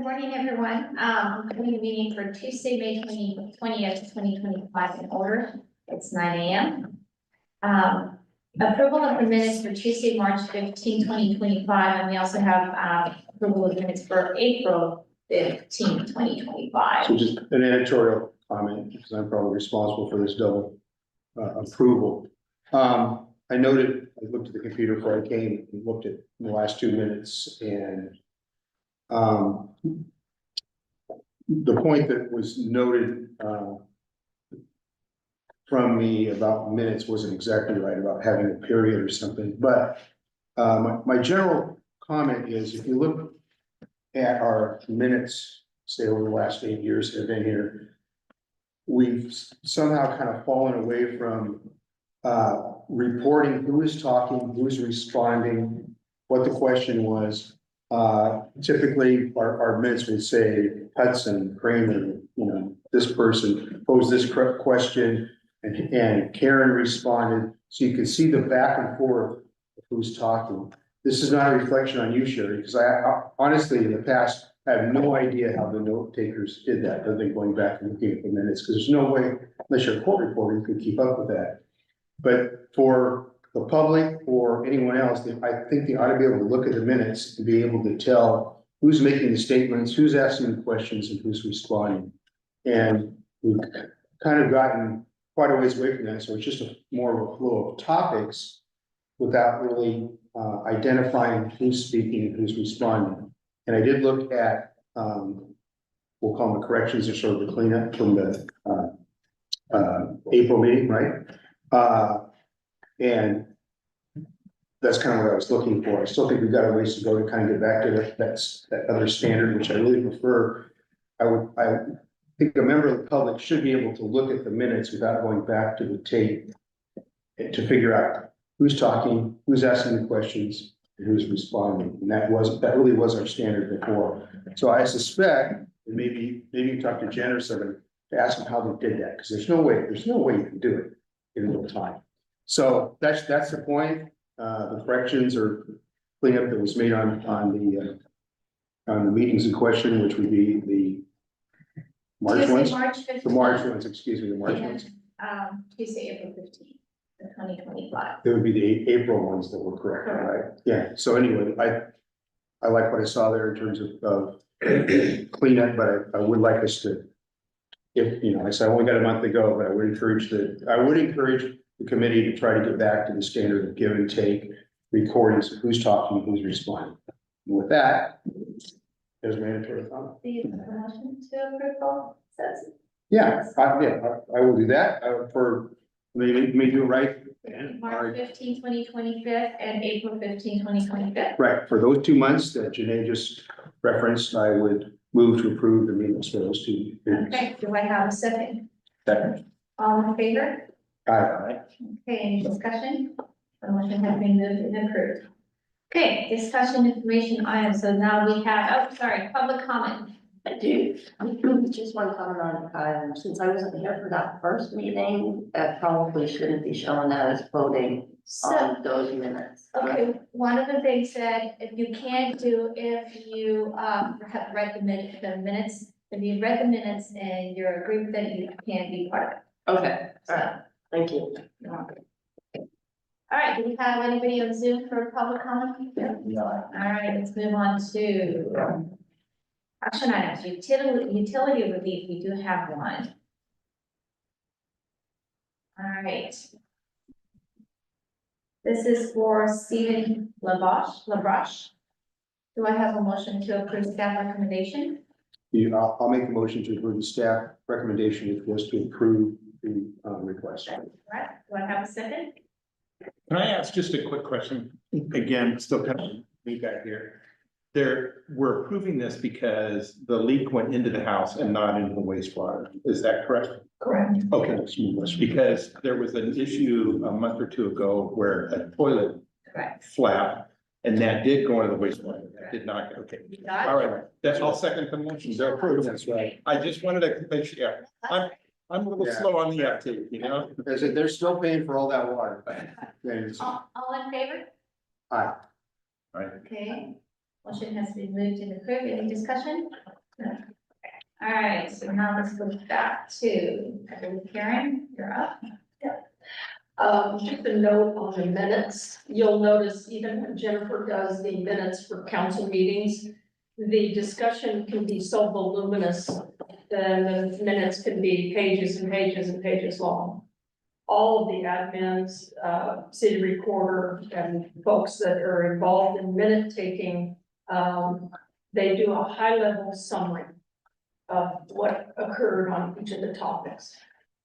morning, everyone. I'm calling the meeting for Tuesday, May 20th, 2025 in order. It's 9 a.m. Approval of the minutes for Tuesday, March 15, 2025, and we also have approval of minutes for April 15, 2025. So just an editorial comment, because I'm probably responsible for this double approval. I noted, I looked at the computer before I came and looked at the last 2 minutes, and the point that was noted from me about minutes wasn't exactly right, about having a period or something, but my general comment is, if you look at our minutes, say over the last 8 years that have been here, we've somehow kind of fallen away from reporting who is talking, who's responding, what the question was. Typically, our minutes would say Hudson, Kramer, this person posed this question, and Karen responded. So you can see the back and forth of who's talking. This is not a reflection on you, Sherry, because I honestly, in the past, I have no idea how the note takers did that, other than going back and looking at the minutes, because there's no way, unless you're a court reporter, you can keep up with that. But for the public or anyone else, I think they ought to be able to look at the minutes and be able to tell who's making the statements, who's asking the questions, and who's responding. And we've kind of gotten quite a ways away from that, so it's just more of a flow of topics without really identifying who's speaking and who's responding. And I did look at, we'll call them the corrections or sort of the cleanup from the April meeting, right? And that's kind of what I was looking for. I still think we've got a ways to go to kind of get back to that other standard, which I really prefer. I think a member of the public should be able to look at the minutes without going back to the tape to figure out who's talking, who's asking the questions, and who's responding. And that really was our standard before. So I suspect, and maybe you talk to Jen or somebody to ask them how they did that, because there's no way you can do it in real time. So that's the point. The corrections or cleanup that was made on the meetings in question, which would be the March Tuesday, ones, March 15th. the March ones, excuse me, the March ones. Tuesday, April 15th, 2025. It would be the April ones that were correct, right? Yeah. So anyway, I like what I saw there in terms of cleanup, but I would like us to, if I said I only got a month to go, but I would encourage the committee to try to get back to the standard of give and take recordings of who's talking, who's responding. And with that, there's mandatory comment. The motion to approval says. Yeah, I will do that for maybe do it right. March 15, 2025 and April 15, 2025. Right, for those 2 months that Janae just referenced, I would move to approve the minutes for those 2 periods. Okay, do I have a second? Second. All in favor? Aye. Okay, any discussion? The motion has been moved and approved. Okay, discussion information items. So now we have, public comment. I do, just one comment on, since I wasn't here for that first meeting, that probably shouldn't be showing that as voting So, on those minutes. okay, one of the things that if you have read the minutes, if you read the minutes and you're agree with it, you can be part of it. Okay, all right, thank you. All right, do we have anybody on Zoom for public comment? No. All right, let's move on to action items, utility relief, we do have one. All right. This is for Stephen LaBroche. Do I have a motion to approve staff recommendation? I'll make a motion to approve the staff recommendation, which was to approve the request. All right, do I have a second? Can I ask just a quick question? Again, still kind of feedback here. We're approving this because the leak went into the house and not into the wastewater. Is that correct? Correct. Okay, because there was an issue a month or two ago where a toilet Correct. flapped and that did go into the wastewater. That did not, okay. All right, that's all second the motion. They're approved. That's right. I just wanted to make sure, yeah. I'm a little Yeah. slow on the uptake, I said, they're still paying for all that water. All in favor? Aye. Right. Okay, motion has been moved and approved. Any discussion? All right, so now let's go back to, I believe Karen, you're up. Just a note on the minutes, you'll notice even when Jennifer does the minutes for council meetings, the discussion can be so voluminous, the minutes can be pages and pages and pages long. All of the admins, city recorder, and folks that are involved in minute taking, they do a high-level summary of what occurred on each of the topics.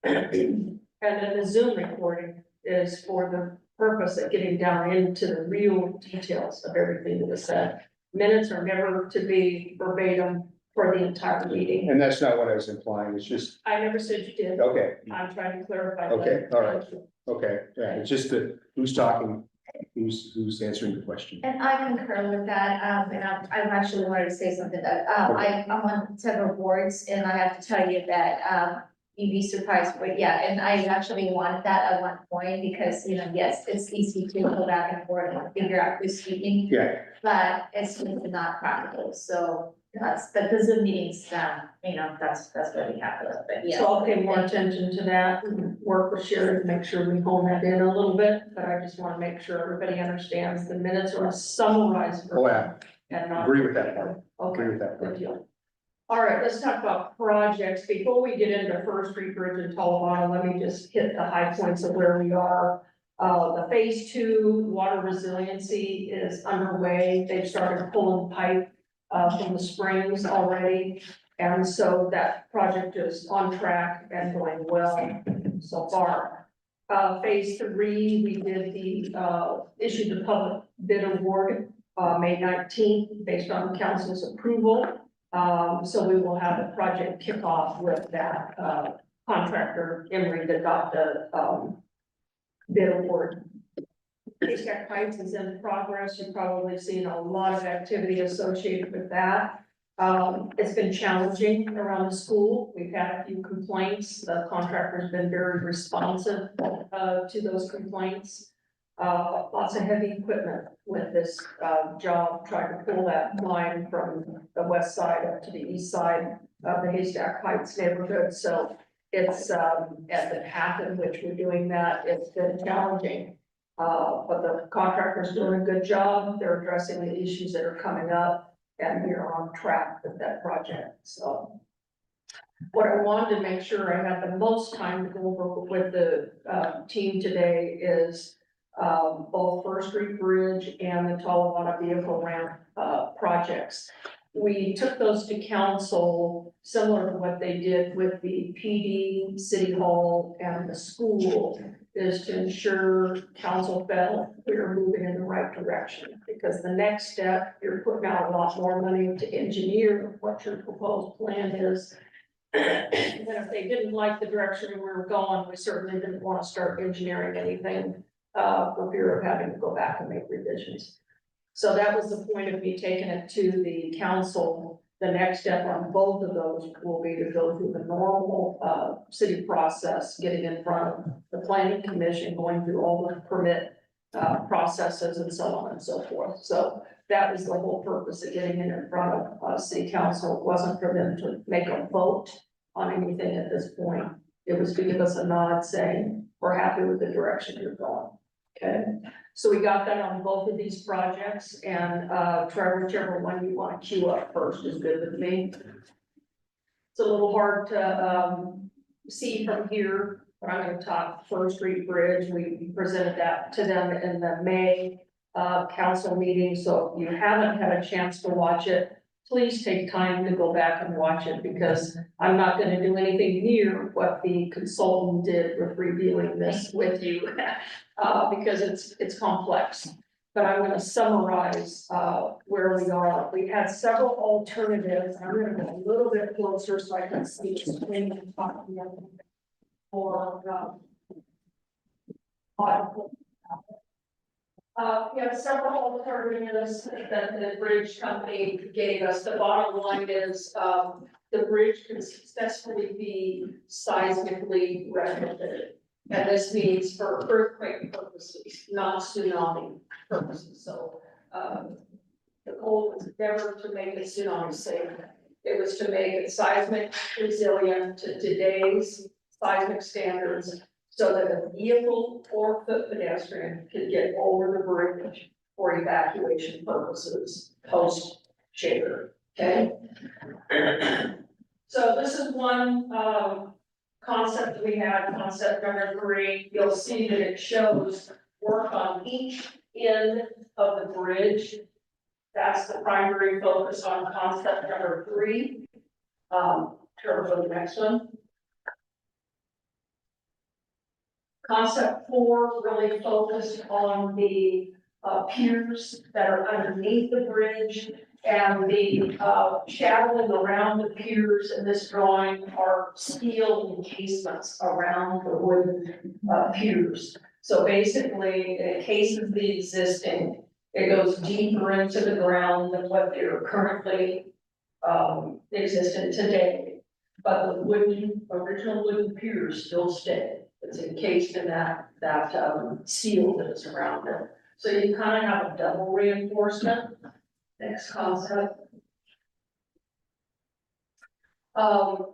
And then the Zoom recording is for the purpose of getting down into the real details of everything that was said. Minutes are never to be verbatim for the entire meeting. And that's not what I was implying, it's just, I never said you did. okay, I'm trying to clarify. that. Okay, all right. okay, yeah, it's just that who's talking, who's answering the question. And I concur with that, and I've actually wanted to say something that, I'm on several boards, and I have to tell you that, you'd be surprised, but yeah, and I actually wanted that at one point, because, you know, yes, it's easy to go back and forth and figure out who's speaking, Yeah, but it's really not practical, so but the Zoom meetings, you know, that's what we have, but yeah. So I'll pay more attention to that and work with Sherry to make sure we hone that in a little bit, but I just want to make sure everybody understands the minutes are a summarized. oh, yeah, And not. agree with that part, Okay, agree with that good part. deal. All right, let's talk about projects. Before we get into First Street Bridge in Talawanda, let me just hit the high points of where we are. The phase 2 water resiliency is underway. They've started pulling pipe from the springs already. And so that project is on track and going well so far. Phase 3, we did issued the public bid award May 19th based on council's approval. So we will have the project kickoff with that contractor, Emery, that got the bid award. Haystack Heights is in progress. You've probably seen a lot of activity associated with that. It's been challenging around the school. We've had a few complaints. The contractor's been very responsive to those complaints. Lots of heavy equipment with this job, trying to pull that line from the west side up to the east side of the Haystack Heights neighborhood. So it's at the path in which we're doing that, it's been challenging. But the contractor's doing a good job. They're addressing the issues that are coming up, and we are on track with that project. So what I wanted to make sure I had the most time to go over with the team today is both First Street Bridge and the Talawanda vehicle ramp projects. We took those to council, similar to what they did with the PD, City Hall, and the school, is to ensure council felt we are moving in the right direction. Because the next step, you're putting out a lot more money to engineer what your proposed plan is. And if they didn't like the direction we were going, we certainly didn't want to start engineering anything for fear of having to go back and make revisions. So that was the point of me taking it to the council. The next step on both of those will be to go through the normal city process, getting in front of the planning commission, going through all the permit processes and so on and so forth. So that was the whole purpose of getting it in front of city council. It wasn't for them to make a vote on anything at this point. It was to give us a nod saying, we're happy with the direction you're going. Okay, so we got that on both of these projects, and Trevor, whichever one you want to queue up first is good with me. It's a little hard to see from here, but I'm going to talk First Street Bridge. We presented that to them in the May council meeting, so if you haven't had a chance to watch it, please take time to go back and watch it, because I'm not going to do anything near what the consultant did with reviewing this with you, because it's complex. But I'm going to summarize where we are. We had several alternatives. I'm going to go a little bit closer so I can see the screen and talk to you for we have several alternatives that the bridge company gave us. The bottom line is, the bridge can successfully be seismically retrofitted. And this means for earthquake purposes, not tsunami purposes. So, the goal is never to make it tsunami safe. It was to make it seismic resilient to today's seismic standards so that a vehicle or foot pedestrian could get over the bridge for evacuation purposes post shaker, okay? So this is one, concept we had, concept number 3. You'll see that it shows work on each end of the bridge. That's the primary focus on concept number 3. Turn for the next one. Concept 4 really focused on the piers that are underneath the bridge and the shadowing around the piers in this drawing are steel encasements around the wooden piers. So basically, it encases the existing, it goes deeper into the ground than what they're currently existent today. But the original wooden piers still stay. It's encased in that steel that is around it. So you kind of have a double reinforcement. Next concept.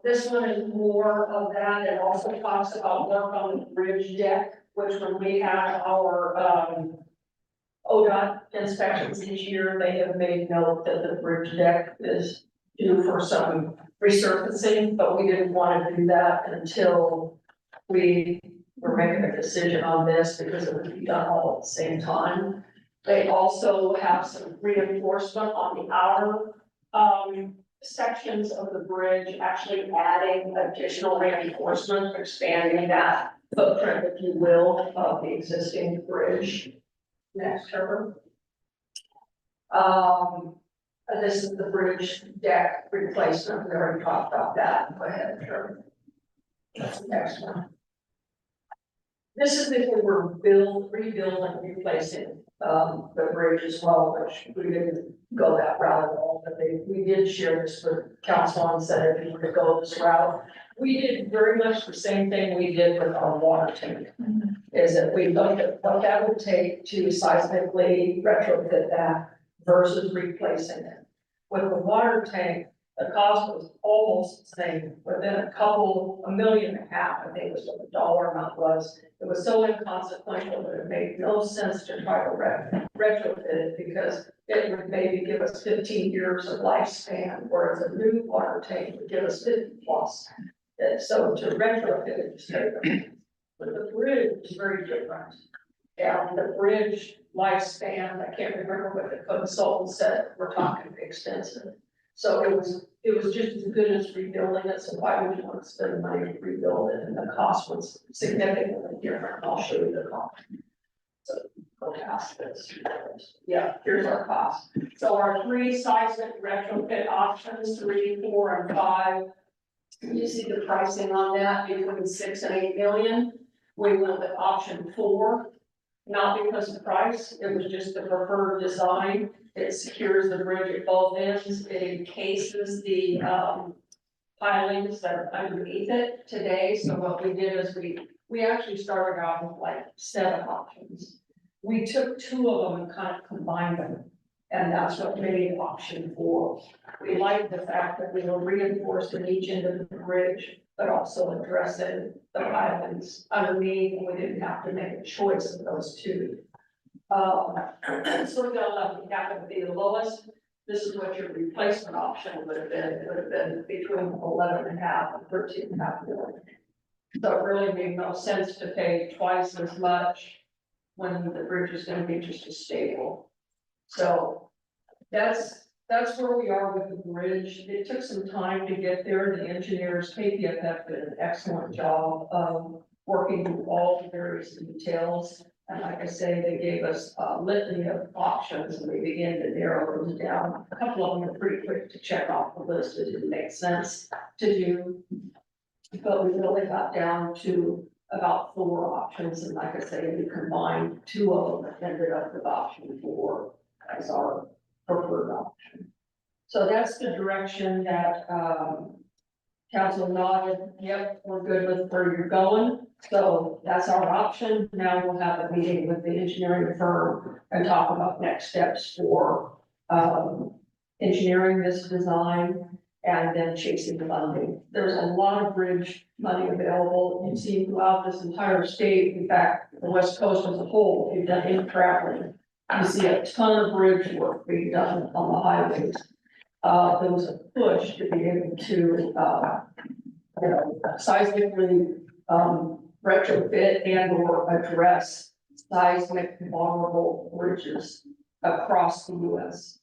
This one is more of that. It also talks about work on the bridge deck, which when we had our ODOT inspections each year, they have made note that the bridge deck is due for some resurfacing, but we didn't want to do that until we were making a decision on this because it would be done all at the same time. They also have some reinforcement on the outer sections of the bridge, actually adding additional reinforcement, expanding that footprint, if you will, of the existing bridge. Next, Trevor. This is the bridge deck replacement. We already talked about that. Go ahead, Trevor. That's the next one. This is if we were rebuilding, replacing the bridge as well, which we didn't go that route at all, but we did share this with council and said if you were to go this route. We did very much the same thing we did with our water tank. Is that we looked at what that would take to seismically retrofit that versus replacing it. With the water tank, the cost was almost the same, within $1.5 million, I think was what the dollar amount was. It was so inconsequential that it made no sense to try to retrofit it because it would maybe give us 15 years of lifespan, whereas a new water tank would give us 50 plus. And so to retrofit it, just take them. But the bridge is very different. And the bridge lifespan, I can't remember what the consultant said, we're talking extensive. So it was just as good as rebuilding it, so why would you want to spend money to rebuild it? And the cost was significantly different. I'll show you the cost. So go past this. Yeah, here's our cost. So our 3 seismic retrofit options, 3, 4, and 5. You see the pricing on that between 6 and 8 million. We went with option 4, not because of price, it was just the preferred design. It secures the bridge at both ends, it encases the pilings that are underneath it today. So what we did is we actually started out with like 7 options. We took 2 of them and kind of combined them. And that's what made option 4. We liked the fact that we were reinforcing each end of the bridge, but also addressing the islands underneath, and we didn't have to make a choice of those 2. So we're gonna that would be the lowest. This is what your replacement option would have been. It would have been between 11.5 and 13.5 million. So it really made no sense to pay twice as much when the bridge is gonna be just as stable. So that's where we are with the bridge. It took some time to get there. The engineers, KPFF did an excellent job of working through all the various details. And like I say, they gave us a litany of options and we began to narrow them down. A couple of them were pretty quick to check off the list. It didn't make sense to do. But we really got down to about 4 options. And like I say, we combined 2 of them and ended up with option 4 as our preferred option. So that's the direction that council nodded, yep, we're good with where you're going. So that's our option. Now we'll have a meeting with the engineering firm and talk about next steps for engineering this design. and then chasing the funding. There's a lot of bridge money available. You see throughout this entire state, in fact, the West Coast as a whole, if you've done any traveling, you see a ton of bridge work being done on the highways. There was a push to be able to, seismically, retrofit and or address seismic vulnerable bridges across the US.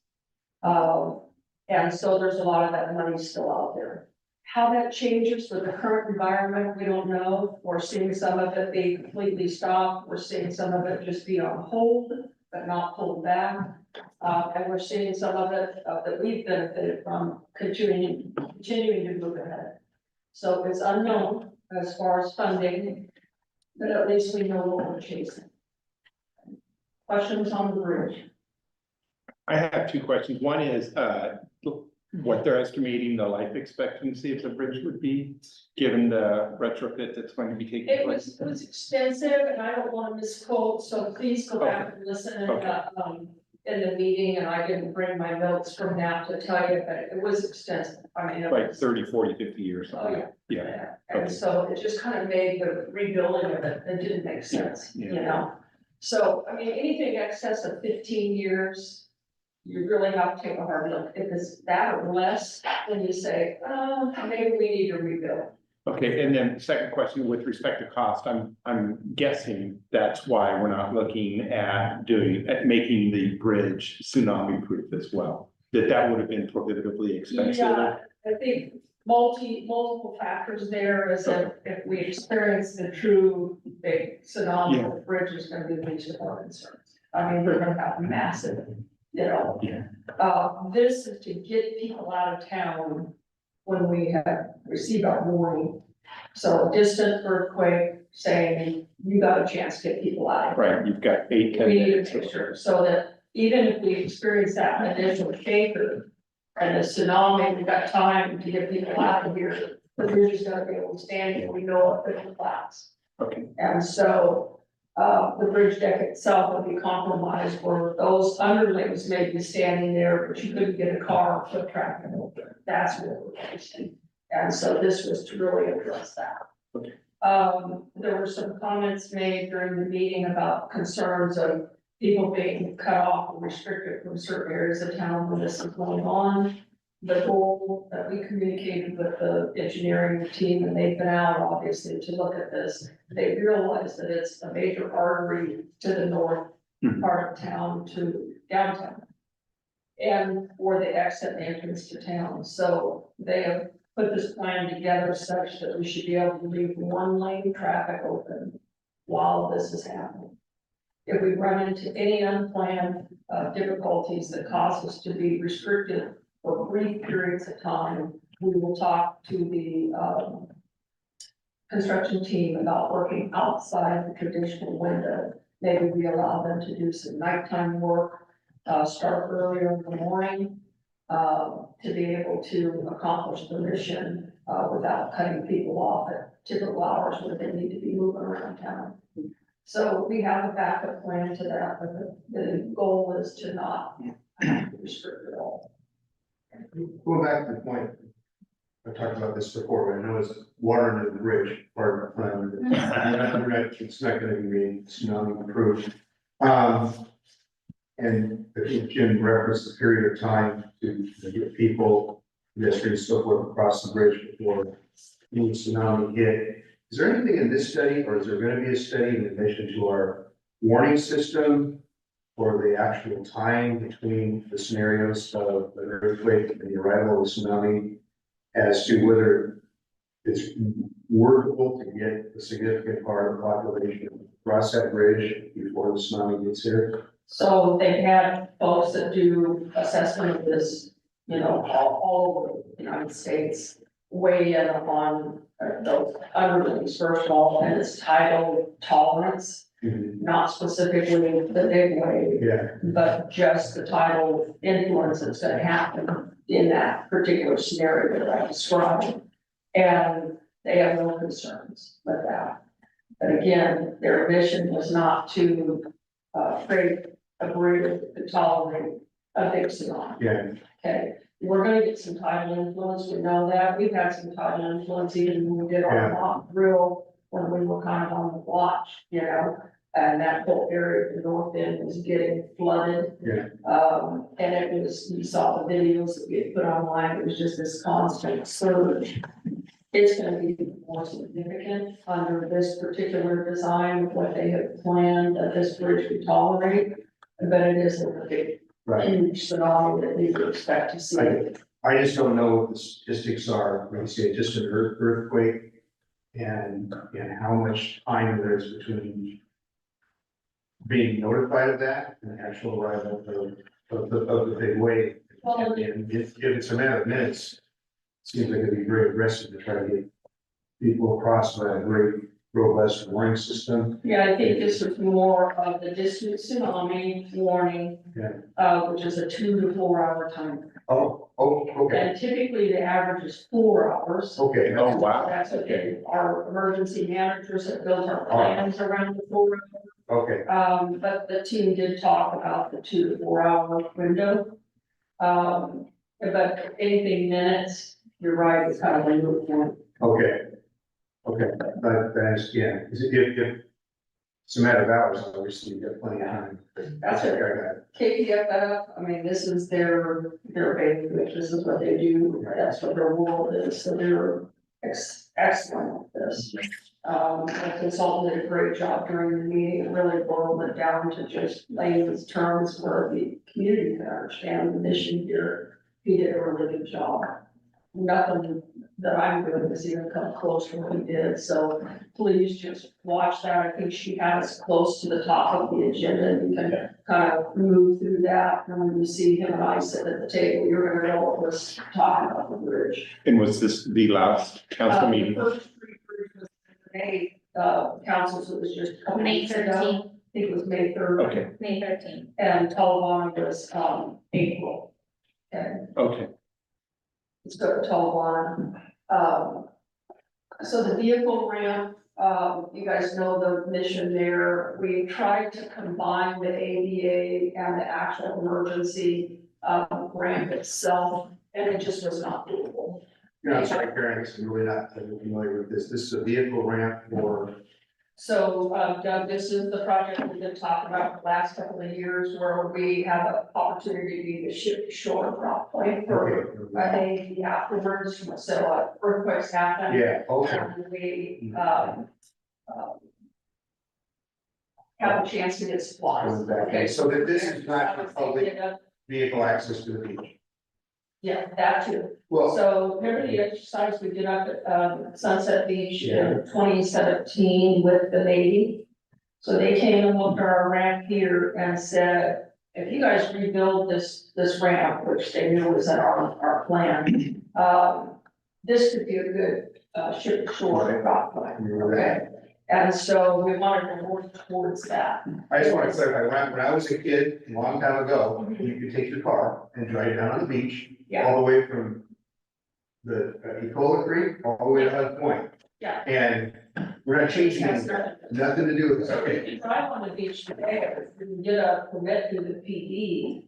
And so there's a lot of that money still out there. How that changes with the current environment, we don't know. We're seeing some of it be completely stopped. We're seeing some of it just be on hold, but not pulled back. And we're seeing some of it that we've benefited from continuing to move ahead. So it's unknown as far as funding, but at least we know what we're chasing. Questions on the bridge? I have two questions. One is, what they're estimating the life expectancy of the bridge would be, given the retrofit that's going to be taking It place? was extensive, and I don't want to misquote, so please go back and listen Okay. In the meeting, and I didn't bring my notes from now to tell you, but it was extensive. I mean, it Like was. 30, 40, 50 years. Oh, yeah. Yeah. And Okay. so it just kind of made the rebuilding of it didn't make sense, Yeah. you know? So, I mean, anything excess of 15 years, you really have to take a hard look. If it's that or less, then you say, oh, maybe we need to rebuild. Okay, and then second question with respect to cost, I'm guessing that's why we're not looking at making the bridge tsunami proof as well. That would have been prohibitively expensive. Yeah, I think multiple factors there is that if we experience the true big tsunami, Yeah. the bridge is gonna be the least of our concerns. I mean, we're gonna have massive, Yeah. this is to get people out of town when we have received our warning. So distant earthquake saying, you got a chance to get people out of here. Right, you've got 8, 10 We need to minutes. make sure, so that even if we experience that initial shaker and a tsunami, we've got time to get people out of here. The bridge is gonna be able to stand it, we know it will collapse. Okay, And so, the bridge deck itself will be compromised where those underlings may be standing there, but you couldn't get a car or foot traffic over. That's what we're facing. And so this was to really address that. Okay. There were some comments made during the meeting about concerns of people being cut off or restricted from certain areas of town when this is going on. The goal that we communicated with the engineering team, and they've been out obviously to look at this, they realize that it's a major artery to the north Mhm. part of town to downtown. And for the exit and entrance to town, so they have put this plan together such that we should be able to leave one lane traffic open while this is happening. If we run into any unplanned difficulties that cause us to be restricted for brief periods of time, we will talk to the construction team about working outside the traditional window. Maybe we allow them to do some nighttime work, start earlier in the morning, to be able to accomplish the mission, without cutting people off at typical hours where they need to be moving around town. So we have a backup plan to that, but the goal is to not restrict at all. Going back to the point, I talked about this before, but I know it's water under the bridge, part of the plan. It's not gonna be tsunami proof. And I think Jim referenced a period of time to get people, pedestrians, so forth, across the bridge before any tsunami hit. Is there anything in this study, or is there gonna be a study in addition to our warning system? Or the actual time between the scenarios of the earthquake and the arrival of the tsunami, as to whether it's workable to get a significant part of the population across that bridge before the tsunami gets here? So they had folks that do assessment of this, all over the United States, weigh in on those underlings first of all, and it's titled tolerance, not specifically the big wave, Yeah, but just the tidal influence that's gonna happen in that particular scenario that I described. And they have no concerns with that. But again, their mission was not to create a bridge to tolerate a big tsunami. yeah, Okay, we're gonna get some tidal influence, we know that, we've had some tidal influence even when we did our mock drill, when we were kind of on the watch, you know? And that whole area of the north end was getting flooded. Yeah. And it was, you saw the videos that we had put online, it was just this constant surge. It's gonna be more significant under this particular design, with what they have planned that this bridge would tolerate. But it is a big, Right. huge tsunami that we would expect to see. I just don't know what the statistics are, when you say just an earthquake, and how much time there is between being notified of that and the actual arrival of the big wave. Well, And if it's a matter of minutes, it seems like it'd be very aggressive to try to get people across by a very robust warning system. yeah, I think this was more of the distant tsunami warning. Yeah. Which is a 2 to 4 hour time. Oh, okay, And typically the average is 4 hours. okay. Oh, wow. That's what our emergency managers have built our plans around the 4 hours. Okay, But the team did talk about the 2 to 4 hour window. But anything minutes, you're right, it's kind of a moot point. okay. Okay, but that's, yeah, if it's a matter of hours, obviously, you've got plenty of time. That's okay, it. I got it. KPFF, I mean, this is their baby, which this is what they do, that's what their world is, so they're excellent at this. The consultant did a great job during the meeting, and really boiled it down to just layman's terms where the community can understand the mission here. He did a really good job. Nothing that I'm doing is even come close to what he did, so please just watch that. I think she has close to the top of the agenda. You can kind of move through that, and when you see him and I sit at the table, you're gonna know what was talking about the bridge. And was this the last council meeting? The first street bridge was May, councils, it was just a couple May weeks ago. 13th, I think it was May 3rd. Okay, May 13th. And Talabani was, April. And okay. let's go to Talabani. So the vehicle ramp, you guys know the mission there. We tried to combine the ADA and the actual emergency, ramp itself, and it just was not doable. You know, I'm sorry, Karen, I'm really not familiar with this. This is a vehicle ramp for, So, Doug, this is the project we've been talking about the last couple of years, where we have an opportunity to be the ship shore drop point for, I think, afterwards, so earthquakes happen. yeah, okay, And we, have a chance to get supplies. okay, so that this is not for public vehicle access to the beach. Yeah, that too. Well, So remember the exercise we did up at Sunset Beach in 2017 with the Navy? So they came and looked at our ramp here and said, if you guys rebuild this ramp, which they knew was in our plan, this could be a good ship shore drop point, okay? And so we wanted to work towards that. I just want to clarify, when I was a kid, a long time ago, you could take your car and drive down on the beach, Yeah, all the way from the Ecola Creek, all the way to Hut Point. yeah. And we're not changing That's anything, not- nothing to do with this, So if okay? you drive on the beach today, if you get a permit through the PD,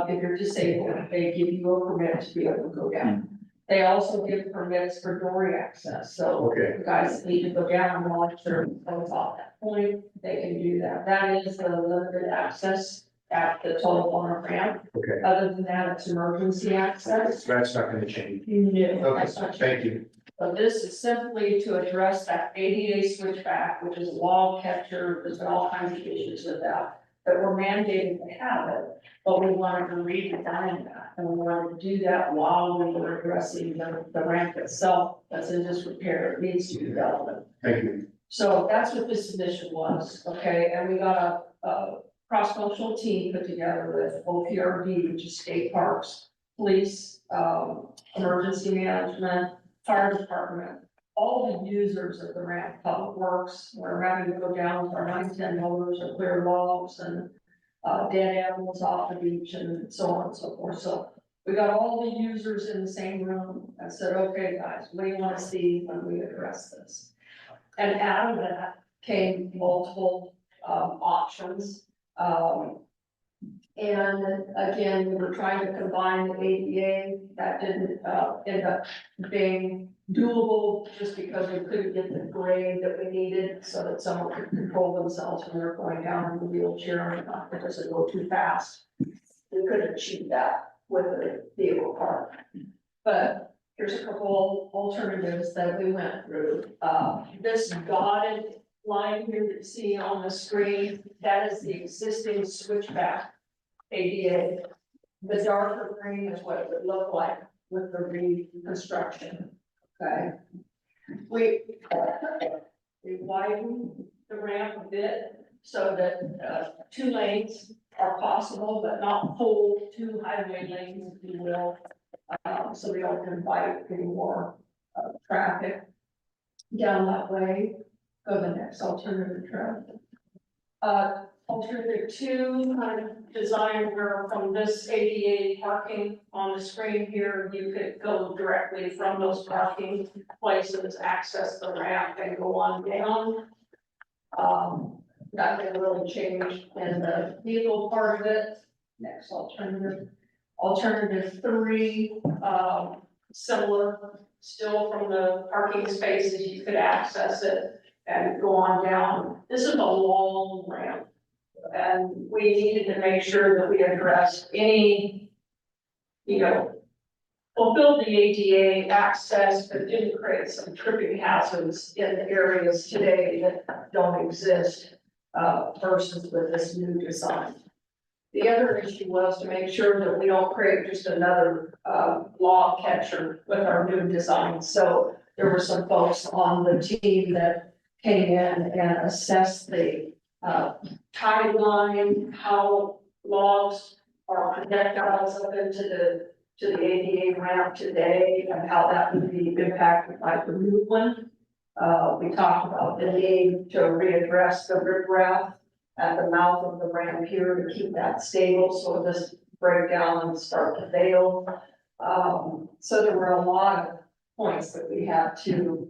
if you're disabled, they give you a permit to be able to go down. They also give permits for dory access, so Okay, the guys that need to go down and launch their boats off that point, they can do that. That is the limited access at the total bar ramp. okay, Other than that, it's emergency access. so that's not gonna change. No, Okay, that's not thank you. But this is simply to address that ADA switchback, which is a wall catcher, there's been all kinds of issues with that. That we're mandated to have it, but we wanted to redesign that, and we wanted to do that while we were addressing the ramp itself that's in disrepair, it needs to be dealt with. Thank you. So that's what this submission was, okay, and we got a cross-functional team put together with OPRD, which is state parks, police, emergency management, fire department, all the users of the ramp, public works, we're having to go down to our 910 motors and clear logs and dead animals off the beach and so on and so forth. So we got all the users in the same room and said, okay, guys, what do you want to see when we address this? And out of that came multiple options. And again, we were trying to combine the ADA, that didn't, end up being doable just because we couldn't get the grade that we needed so that someone could control themselves when they're going down in the wheelchair and it doesn't go too fast. We couldn't achieve that with a vehicle park. But here's a couple alternatives that we went through. This dotted line here that you see on the screen, that is the existing switchback ADA. The darker green is what it would look like with the reconstruction, okay? We widened the ramp a bit so that, 2 lanes are possible, but not full 2 highway lanes, if you will. So we don't invite any more, traffic down that way. Go to the next alternative trail. Alternative 2, kind of design where from this ADA parking on the screen here, you could go directly from those parking places, access the ramp and go on down. That didn't really change in the vehicle part of it. Next alternative. Alternative 3, similar, still from the parking spaces, you could access it and go on down. This is a long ramp. And we needed to make sure that we addressed any, fulfilled the ADA access, but didn't create some tripping hazards in the areas today that don't exist, versus with this new design. The other issue was to make sure that we don't create just another, log catcher with our new design. So there were some folks on the team that came in and assessed the timeline, how logs are projectiles up into the ADA ramp today, and how that would be impacted by the new one. We talked about the need to readdress the riprap at the mouth of the ramp here to keep that stable, so it doesn't break down and start to fail. So there were a lot of points that we had to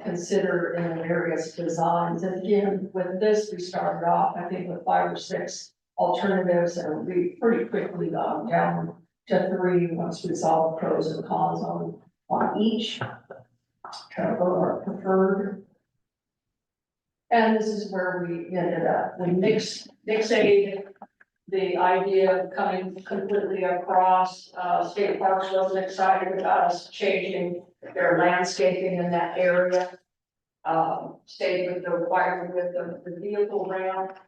consider in the various designs. And again, with this, we started off, I think, with 5 or 6 alternatives, and we pretty quickly got down to 3 once we saw the pros and cons on each. Try to go to our preferred. And this is where we ended up. We mixed the idea of coming completely across. State Parks wasn't excited about us changing their landscaping in that area. Stayed with the wider width of the vehicle ramp.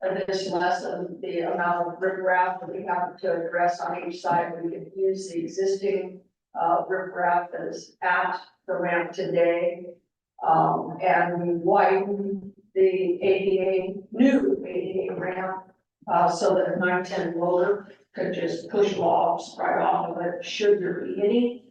And this lessened the amount of riprap that we have to address on each side. We could use the existing riprap that is at the ramp today. And we widened the new ADA ramp, so that a 910 loader could just push logs right off of it, should there be any.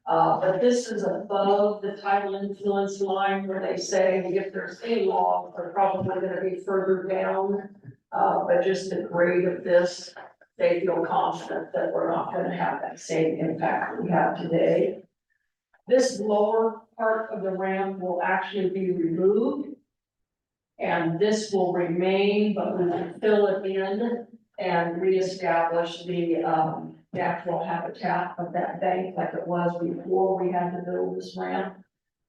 But this is above the tidal influence line where they say if there's any logs, they're probably gonna be further down. But just the grade of this, they feel confident that we're not gonna have that same impact that we have today. This lower part of the ramp will actually be removed. And this will remain, but we will fill it in and reestablish the natural habitat of that bank like it was before we had to build this ramp.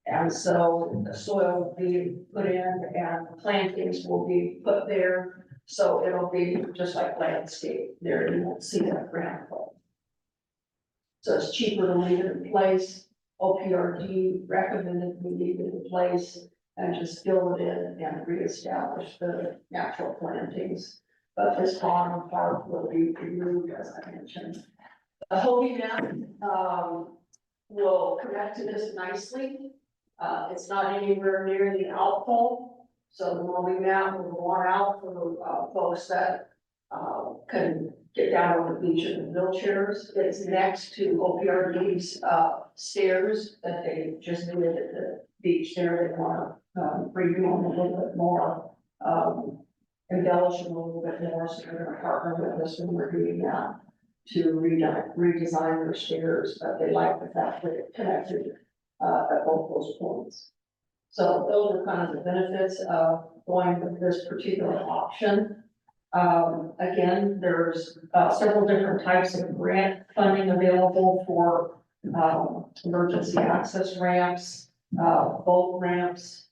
And so the soil will be put in and plantings will be put there. So it'll be just like landscape there. You won't see that ramp. So it's cheaper to leave it in place. OPRD recommended we leave it in place and just fill it in and reestablish the natural plantings. But this bottom part will be removed, as I mentioned. The Hobie map, will connect to this nicely. It's not anywhere near the outfall. So the Hobie map will go on out for, folks that, can get down on the beach in the wheelchairs. It's next to OPRD's, stairs that they just did at the beach there. They want to, redo them a little bit more, embellish them a little bit more. So they're going to partner with us when we're doing that to redesign their stairs. But they like the fact that it connected, at both those points. So those are kind of the benefits of going with this particular option. Again, there's several different types of grant funding available for emergency access ramps, boat ramps,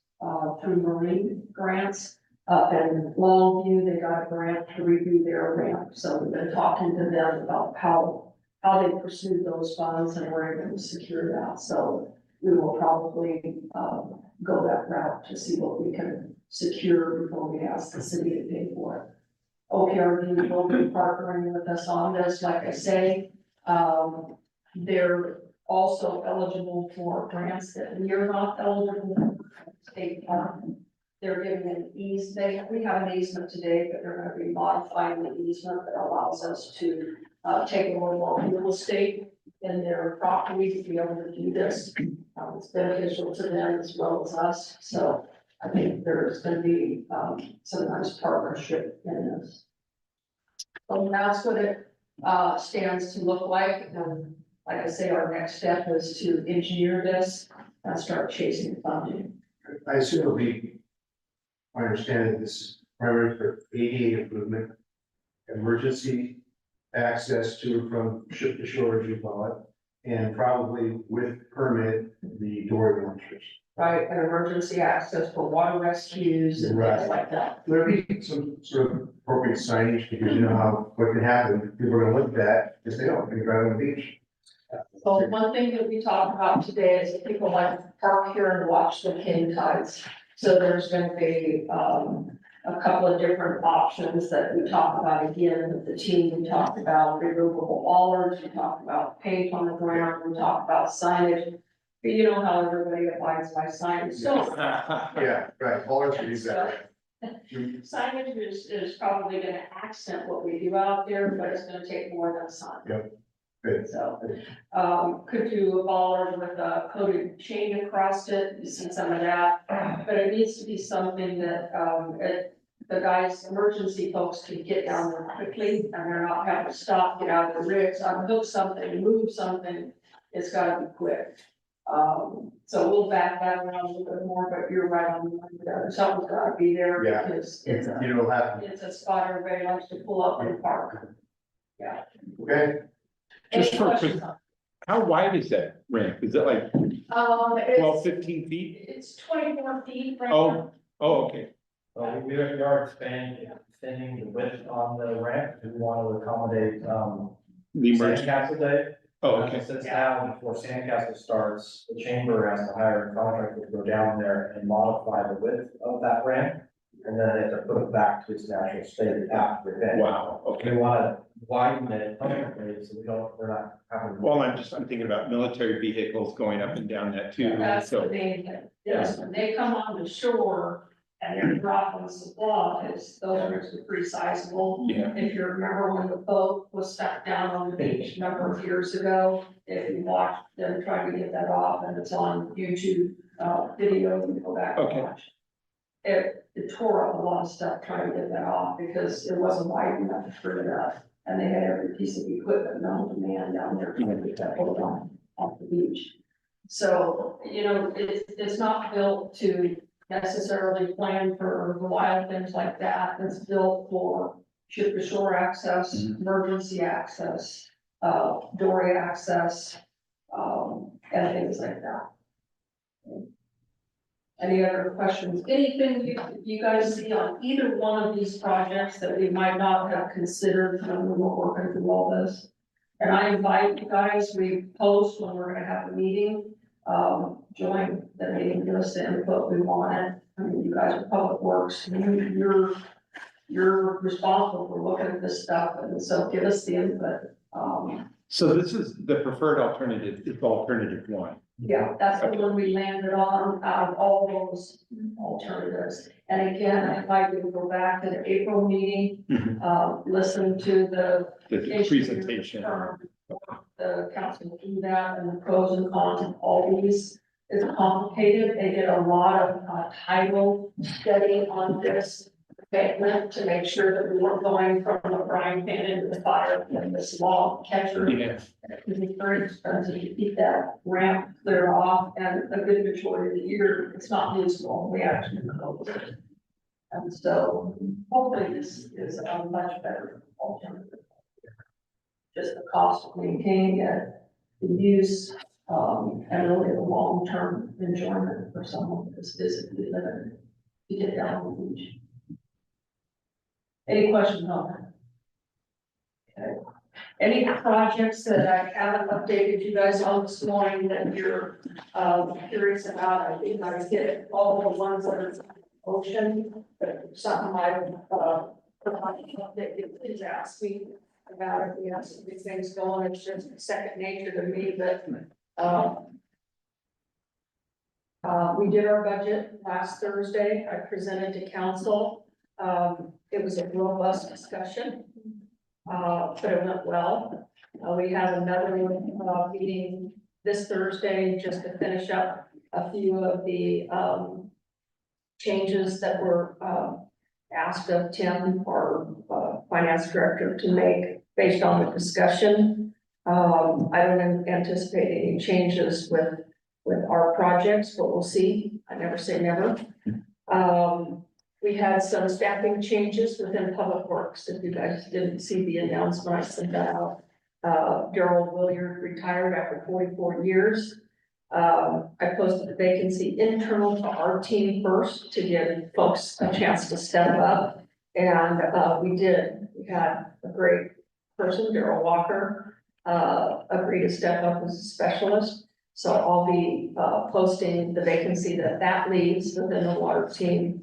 through marine grants. And Longview, they got a grant to redo their ramp, so we've been talking to them about how they pursued those funds and were able to secure that, so we will probably, go that route to see what we can secure before we ask the city to pay for it. OPRD will be partnering with us on this, like I say, they're also eligible for grants that we are not eligible for. State farm. They're giving an easement, we have an easement today, but they're gonna be modifying the easement that allows us to take a little more real estate in their property to be able to do this. It's beneficial to them as well as us, so I think there's gonna be some nice partnership in this. So that's what it stands to look like, and like I say, our next step is to engineer this and start chasing funding. I assume it'll be, my understanding, this is primarily for ADA improvement, emergency access to and from ship to shore, as you call it, and probably with permit, the dory launchers. Right, and emergency access for water rescues and things Right. like that. There'll be some sort of appropriate signage, because you know how, what can happen, people are gonna look at that, if they don't, they drive on the beach. So one thing that we talked about today is that people like to park here and watch the king tides. So there's gonna be, a couple of different options that we talked about again with the team. We talked about removable bollards, we talked about paint on the ground, we talked about signage. But you know how everybody abides by signage, so Yeah, right, all our cities that. signage is probably gonna accent what we do out there, but it's gonna take more than a sign. Yep. Good. So, could do a bollard with a coated chain across it, you see some of that, but it needs to be something that, the guys, emergency folks can get down there quickly, and they're not having to stop, get out of the rigs, unhook something, move something, it's gotta be quick. So we'll back that around a little bit more, but you're right on, something's gotta be there, Yeah. because You know, it'll happen, it's a spot everybody likes to pull up and park. Yeah. okay? Just Any for- questions? How wide is that ramp? Is it like 12, It's, 15 feet? it's 24 feet right now. Oh, oh, okay. We are extending the width on the ramp, we want to accommodate, The emergency, Sandcastle Day. oh, As okay. it sits down, before Sandcastle starts, the chamber has to hire a contractor to go down there and modify the width of that ramp. And then they have to put it back to its natural state after the event. Wow, We okay. wanna widen it permanently, so we're not having. Well, I'm thinking about military vehicles going up and down that too, That's the so, main thing. Yes, when they come on the shore and they're dropping supplies, those are pretty sizable. yeah. If you remember when the boat was stuck down on the beach a number of years ago, if you watched them trying to get that off, and it's on YouTube, video, you can go back and Okay. watch. It tore up a lot of stuff trying to get that off because it wasn't wide enough to free it up. And they had every piece of equipment known to man down there trying to get that boat off the beach. So, you know, it's not built to necessarily plan for wild things like that. It's built for ship to shore access, emergency access, dory access, and things like that. Any other questions? Anything you guys see on either one of these projects that we might not have considered when we were working through all this? And I invite you guys, we post when we're gonna have a meeting, join the meeting, give us the input we wanted. I mean, you guys are public works, you're responsible for looking at this stuff, and so give us the input. So this is the preferred alternative, is alternative one. Yeah, that's the one we landed on out of all those alternatives. And again, I invite you to go back to the April meeting, listen to the The presentation. the council do that and the pros and cons of all these. It's complicated. They did a lot of tidal study on this abatement to make sure that we weren't going from a frying pan into the fire in this log catcher. Yeah, It's very expensive to keep that ramp clear off, and a good majority of the year, it's not usable, we actually close it. And so hopefully this is a much better alternative. Just the cost of maintaining it, the use, and really the long-term enjoyment for someone that's physically living to get down the beach. Any questions on that? Okay. Any projects that I haven't updated you guys on this morning that you're, curious about? I think I hit all the ones that are ocean, but something that you please ask me about it. We have some big things going. It's just second nature to me, but, we did our budget last Thursday. I presented to council. It was a robust discussion, but it went well. We have another, meeting this Thursday just to finish up a few of the, changes that were, asked of Tim, our, finance director, to make based on the discussion. I don't anticipate any changes with our projects, but we'll see. I never say never. We had some staffing changes within Public Works. If you guys didn't see the announcement, I sent that out. Gerald Williard retired after 44 years. I posted the vacancy internal to our team first to give folks a chance to step up. And, we did. We had a great person, Daryl Walker, agree to step up as a specialist. So I'll be, posting the vacancy that leaves within the water team.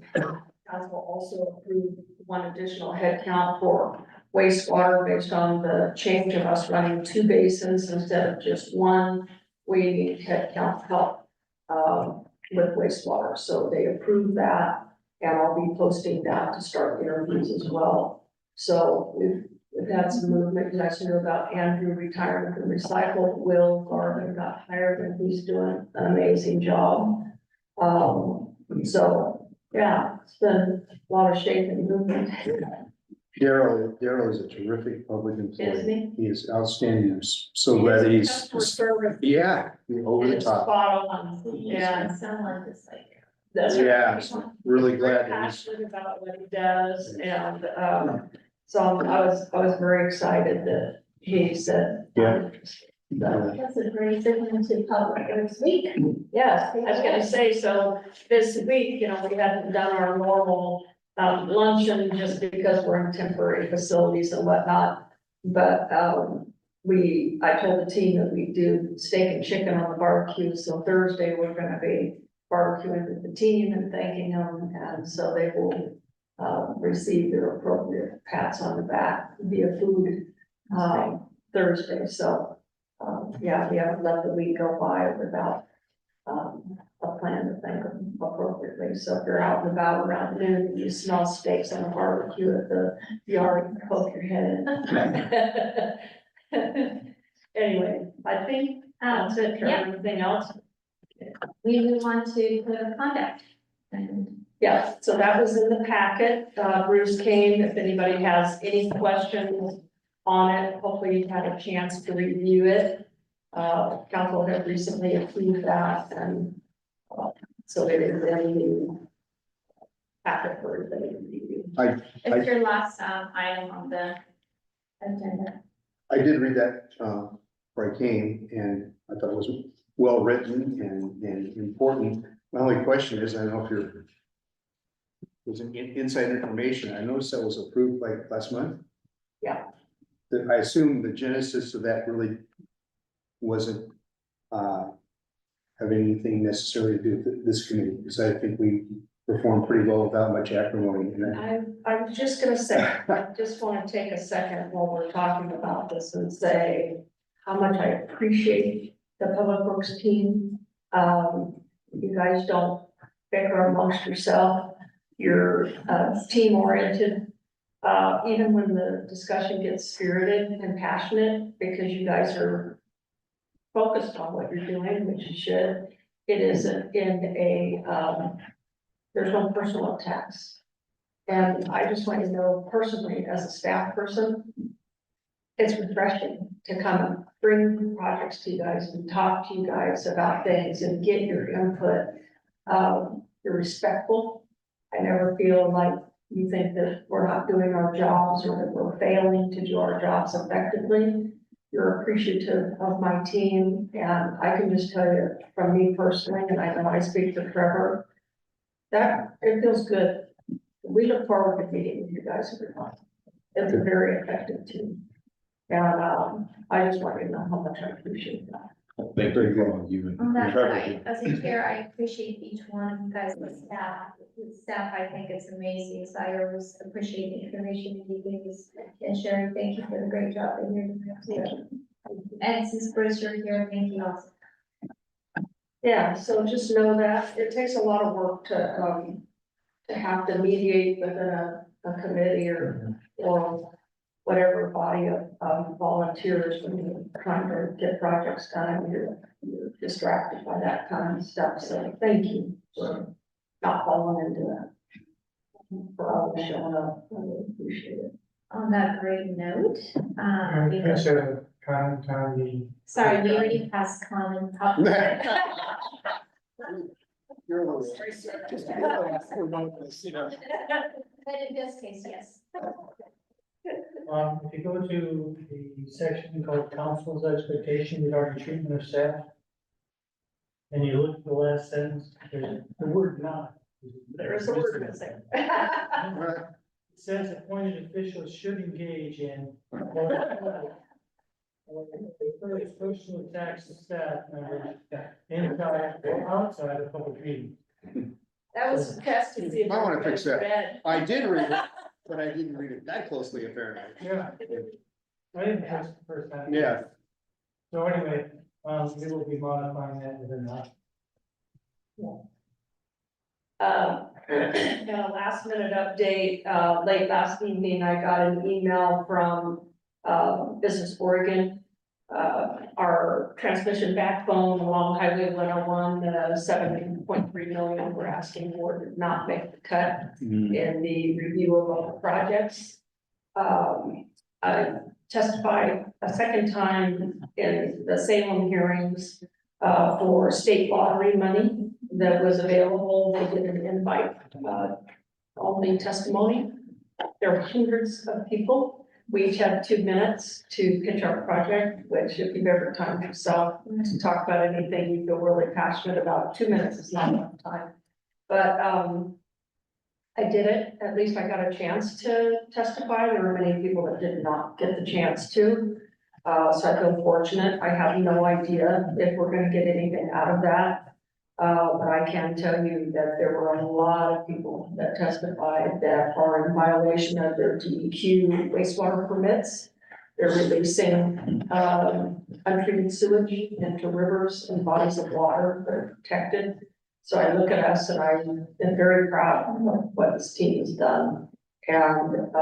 Council also approved one additional headcount for wastewater based on the change of us running 2 basins instead of just one. We need headcount help, with wastewater. So they approved that, and I'll be posting that to start interviews as well. So we've had some movement. You guys know about Andrew retiring from recycle. Will Garvin got hired and he's doing an amazing job. So yeah, it's been a lot of shape and movement. Daryl is a terrific public Isn't employee. he? He is outstanding. I'm so glad that he's, Customer service yeah, over the is top. spot on. Yeah, someone that's like. That's Yeah, really glad very that he's, passionate about what he does, and, so I was very excited that he said. Yeah. That's a great thing to Public Works Week. Yes, I was gonna say, so this week, we hadn't done our normal, luncheon just because we're in temporary facilities and whatnot. But, I told the team that we do steak and chicken on the barbecue, so Thursday we're gonna be barbecuing with the team and thanking them, and so they will receive their appropriate pats on the back via food Thursday. So, yeah, we haven't let the week go by without a plan to thank them appropriately. So if you're out and about around noon, and you smell steaks on a barbecue at the yard, poke your head in. Anyway, I think that's it. Yeah. Anything else? We move on to code of conduct. And Yeah, so that was in the packet. Bruce came, if anybody has any questions on it, hopefully you've had a chance to review it. Council had recently approved that, and so it is in the packet for everybody to review. it's your last item on the agenda. I did read that, before I came, and I thought it was well written and important. My only question is, I don't know if you're, was an inside information. I noticed that was approved like last month. Yeah. That I assume the genesis of that really wasn't, having anything necessary to do with this committee, because I think we performed pretty well without much acrimony in that. I was just gonna say, I just wanna take a second while we're talking about this and say how much I appreciate the Public Works team. You guys don't bicker amongst yourself. You're, team oriented. Even when the discussion gets spirited and passionate, because you guys are focused on what you're doing, which you should. It isn't in a, there's no personal attacks. And I just want you to know personally, as a staff person, it's refreshing to come and bring projects to you guys and talk to you guys about things and get your input. You're respectful. I never feel like you think that we're not doing our jobs or that we're failing to do our jobs effectively. You're appreciative of my team, and I can just tell you from me personally, and I know I speak for Trevor, that it feels good. We look forward to meeting with you guys every month. It's a very effective team. And, I just want you to know how much I appreciate that. Thank Very you. well, you. On that, Trevor, I, as a chair, I appreciate each one of you guys, the staff. The staff, I think it's amazing, so I always appreciate the information you give us. And Sherry, thank you for the great job that you're doing. And since Bruce, you're here, thank you also. Yeah, so just know that it takes a lot of work to have to mediate within a committee or whatever body of volunteers when you're trying to get projects done, you're distracted by that kind of stuff, so thank you for not falling into that. For always showing up, I really appreciate it. On that great note, we have- a comment on the. sorry, we already passed common. You're a little- But in this case, yes. If you go to the section called council's expectation regarding treatment of staff. And you look at the last sentence, there's the word not. There is a word missing. It says appointed officials should engage in. Encourage personal attacks to staff members inside or outside of public meetings. That was a test to see if. I wanna fix that. everybody's read. I did read it, but I didn't read it that closely apparently. Yeah. I didn't catch the first time. Yeah, So anyway, we will be modifying that within that. And a last minute update, late last evening, I got an email from, Business Oregon. Our transmission backbone along Highway 101, 7.3 million, we're asking for did not make the cut in the review of all the projects. I testified a second time in the Salem hearings, for state lottery money that was available. They did an invite, only testimony. There were hundreds of people. We each had 2 minutes to pitch our project, which if you've ever timed yourself to talk about anything you feel really passionate about, 2 minutes is not enough time. But, I did it, at least I got a chance to testify. There were many people that did not get the chance to. So I feel fortunate. I have no idea if we're gonna get anything out of that. But I can tell you that there were a lot of people that testified that are in violation of their DEQ wastewater permits. They're releasing, untreated sewage into rivers and bodies of water that are protected. So I look at us and I am very proud of what this team has done. And,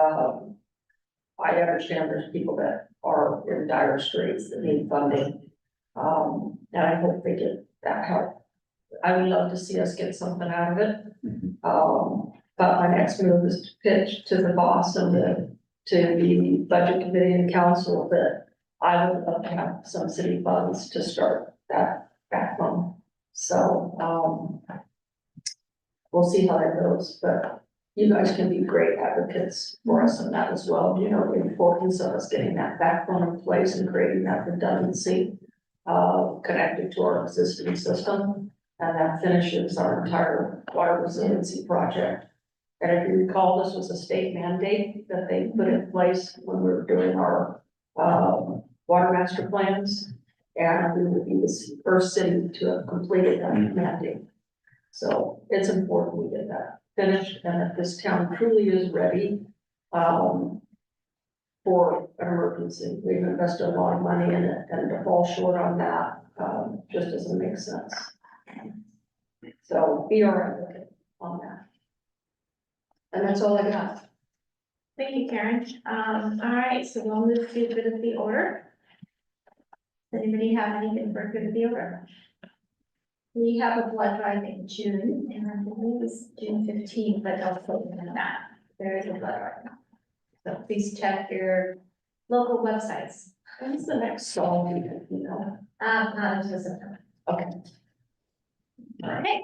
I understand there's people that are in dire straits that need funding. And I hope they get that help. I would love to see us get something out of it. But my next move is to pitch to the boss and to the budget committee and council that I would love to have some city funds to start that backbone. So, we'll see how that goes, but you guys can be great advocates for us in that as well. You know, the importance of us getting that backbone in place and creating that redundancy, connected to our existing system. And that finishes our entire water resiliency project. And if you recall, this was a state mandate that they put in place when we were doing our, water master plans. And we would be the first city to have completed that mandate. So it's important we get that finished and that this town truly is ready, for an emergency. We've invested a lot of money in it, and to fall short on that, just doesn't make sense. So be our advocate on that. And that's all I got. Thank you, Karen. All right, so we'll move to good of the order. Does anybody have anything for good of the order? We have a blood drive in June, and I believe it's June 15th, but also in that, there is a blood drive. So please check your local websites. When's the next song, you know? Not until September. Okay. Okay,